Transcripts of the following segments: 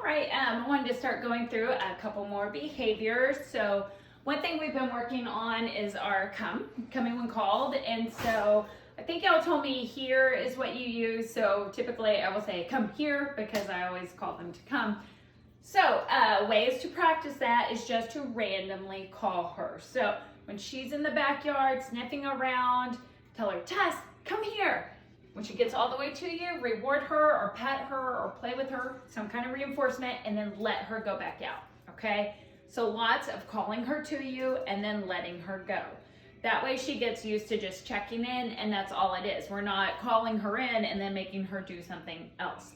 right, I wanted to start going through a couple more behaviors. So one thing we've been working on is our coming when called. And so I think y'all told me here is what you use. So typically I will say come here because I always call them to come. So ways to practice that is just to randomly call her. So when she's in the backyard sniffing around, tell her, Tess, come here. When she gets all the way to you, reward her or pet her or play with her, some kind of reinforcement, and then let her go back out, okay? So lots of calling her to you and then letting her go. That way she gets used to just checking in, and that's all it is. We're not calling her in and then making her do something else.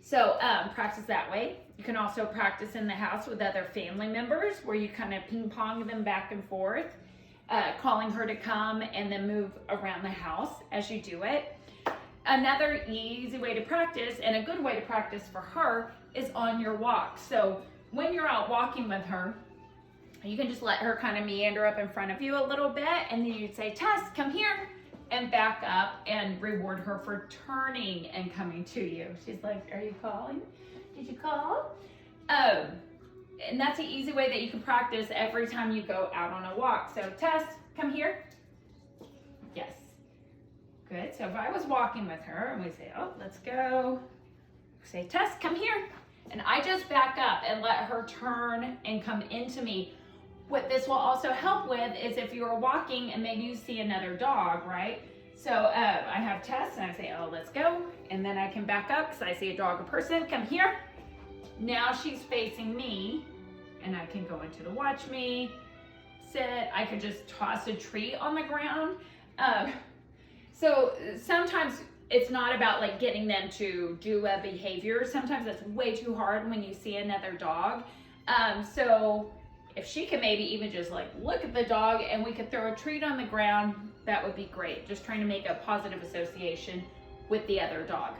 So practice that way. You can also practice in the house with other family members where you kind of ping pong them back and forth, calling her to come and then move around the house as you do it. Another easy way to practice, and a good way to practice for her, is on your walk. So when you're out walking with her, you can just let her kind of meander up in front of you a little bit, and then you'd say, Tess, come here, and back up and reward her for turning and coming to you. She's like, are you calling? Did you call? And that's an easy way that you can practice every time you go out on a walk. So Tess, come here. Yes. Good. So if I was walking with her and we say, oh, let's go. Say, Tess, come here. And I just back up and let her turn and come into me. What this will also help with is if you are walking and maybe you see another dog, right? So I have Tess and I say, oh, let's go. And then I can back up because I see a dog or person. Come here. Now she's facing me and I can go into the watch me, sit. I could just toss a treat on the ground. So sometimes it's not about like getting them to do a behavior. Sometimes that's way too hard when you see another dog. So if she could maybe even just like look at the dog and we could throw a treat on the ground, that would be great. Just trying to make a positive association with the other dog.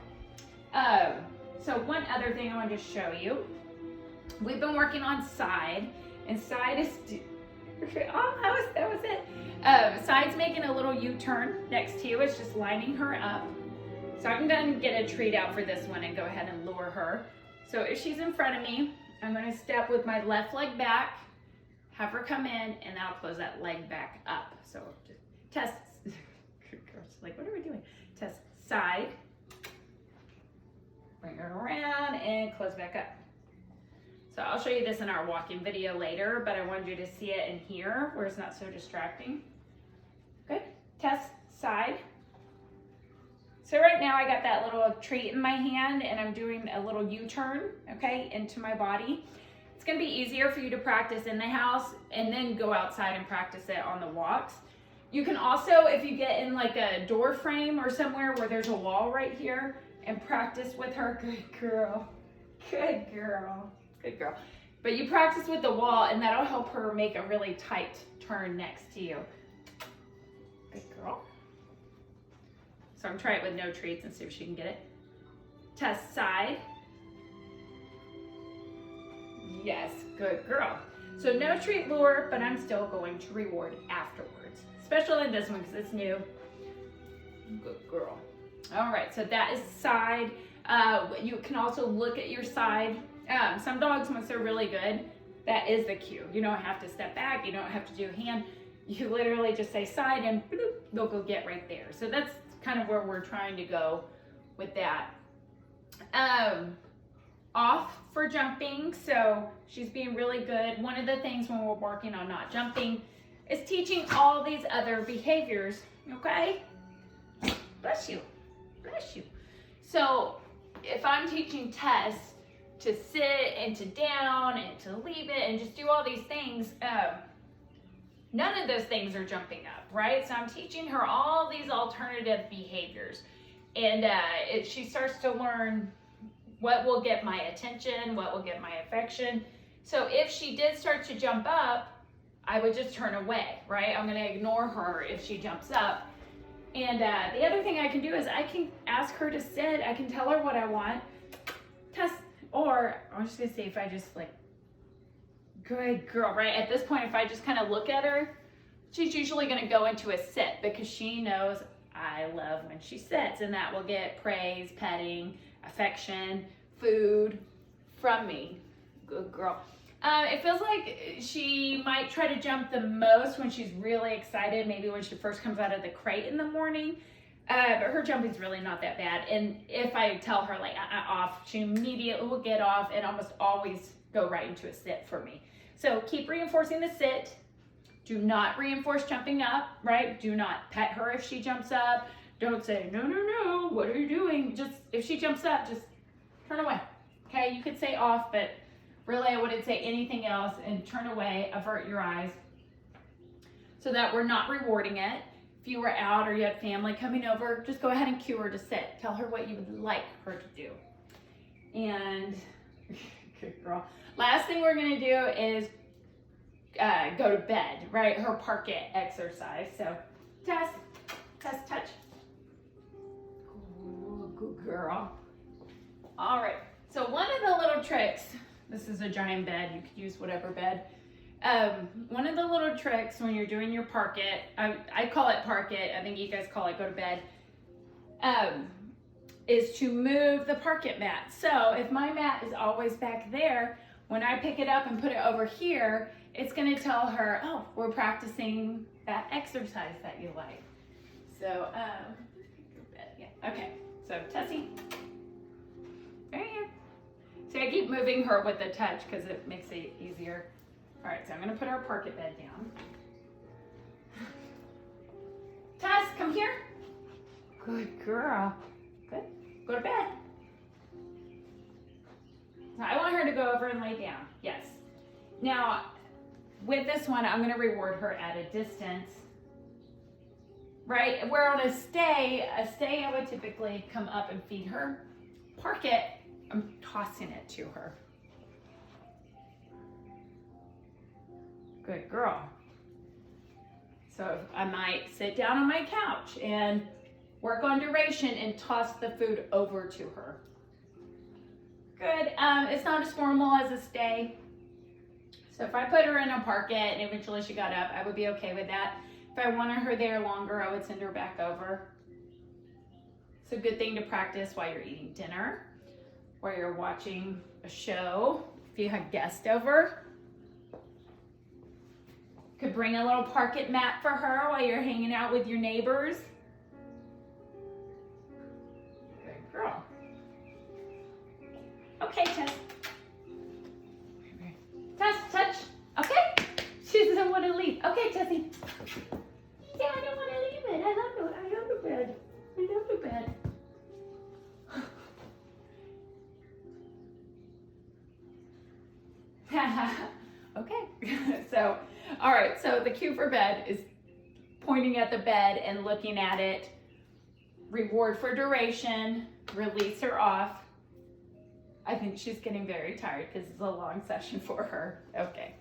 So one other thing I wanted to show you. We've been working on side, and side is, oh, that was it. Side's making a little U-turn next to you. It's just lining her up. So I'm going to get a treat out for this one and go ahead and lure her. So if she's in front of me, I'm going to step with my left leg back, have her come in, and I'll close that leg back up. So just Tess, like, what are we doing? Tess, side, bring her around and close back up. So I'll show you this in our walking video later, but I wanted you to see it in here where it's not so distracting. Good. Tess, side. So right now I got that little treat in my hand and I'm doing a little U-turn, okay, into my body. It's gonna be easier for you to practice in the house and then go outside and practice it on the walks. You can also, if you get in like a door frame or somewhere where there's a wall right here, and practice with her. Good girl. Good girl. Good girl. But you practice with the wall and that'll help her make a really tight turn next to you. Good girl. So I'm trying it with no treats and see if she can get it. Tess, side. Yes, good girl. So no treat lure, but I'm still going to reward afterwards. Especially in this one because it's new. Good girl. All right, so that is side. You can also look at your side. Some dogs, once they're really good, that is the cue. You don't have to step back. You don't have to do hand. You literally just say side and bloop, they'll go get right there. So that's kind of where we're trying to go with that. Off for jumping. So she's being really good. One of the things when we're working on not jumping is teaching all these other behaviors. Okay? Bless you. Bless you. So if I'm teaching Tess to sit and to down and to leave it and just do all these things, none of those things are jumping up, right? So I'm teaching her all these alternative behaviors. And she starts to learn what will get my attention, what will get my affection. So if she did start to jump up, I would just turn away, right? I'm gonna ignore her if she jumps up. And the other thing I can do is I can ask her to sit. I can tell her what I want. Tess, or I'm just gonna say if I just like, good girl, right? At this point, if I just kind of look at her, she's usually gonna go into a sit because she knows I love when she sits, and that will get praise, petting, affection, food, from me. Good girl. It feels like she might try to jump the most when she's really excited, maybe when she first comes out of the crate in the morning. But her jumping's really not that bad. And if I tell her like off, she immediately will get off and almost always go right into a sit for me. So keep reinforcing the sit. Do not reinforce jumping up, right? Do not pet her if she jumps up. Don't say, no, no, no, what are you doing? Just, if she jumps up, just turn away. Okay, you could say off, but really I wouldn't say anything else, and turn away, avert your eyes, so that we're not rewarding it. If you were out or you had family coming over, just go ahead and cue her to sit. Tell her what you would like her to do. And, good girl. Last thing we're gonna do is go to bed, right? Her park it exercise. So, Tess, touch. Ooh, good girl. All right, so one of the little tricks, this is a giant bed, you could use whatever bed. One of the little tricks when you're doing your park it, I call it park it, I think you guys call it go to bed, is to move the park it mat. So if my mat is always back there, when I pick it up and put it over here, it's gonna tell her, oh, we're practicing that exercise that you like. So, yeah, okay, so Tessie, right here. See, I keep moving her with the touch because it makes it easier. All right, so I'm gonna put our park it bed down. Tess, come here. Good girl. Good. Go to bed. Now, I want her to go over and lay down. Yes. Now, with this one, I'm gonna reward her at a distance. Right? Where on a stay I would typically come up and feed her. Park it, I'm tossing it to her. Good girl. So I might sit down on my couch and work on duration and toss the food over to her. Good. It's not as formal as a stay. So if I put her in a park it and eventually she got up, I would be okay with that. If I wanted her there longer, I would send her back over. It's a good thing to practice while you're eating dinner, while you're watching a show. If you have guests over, could bring a little park it mat for her while you're hanging out with your neighbors. Good girl. Okay, Tess. Tess, touch. Okay. She doesn't want to leave. Okay, Tessie. Yeah, I don't want to leave it. I love the bed. I love the bed. Okay. So, all right. So the cue for bed is pointing at the bed and looking at it. Reward for duration. Release her off. I think she's getting very tired because it's a long session for her. Okay.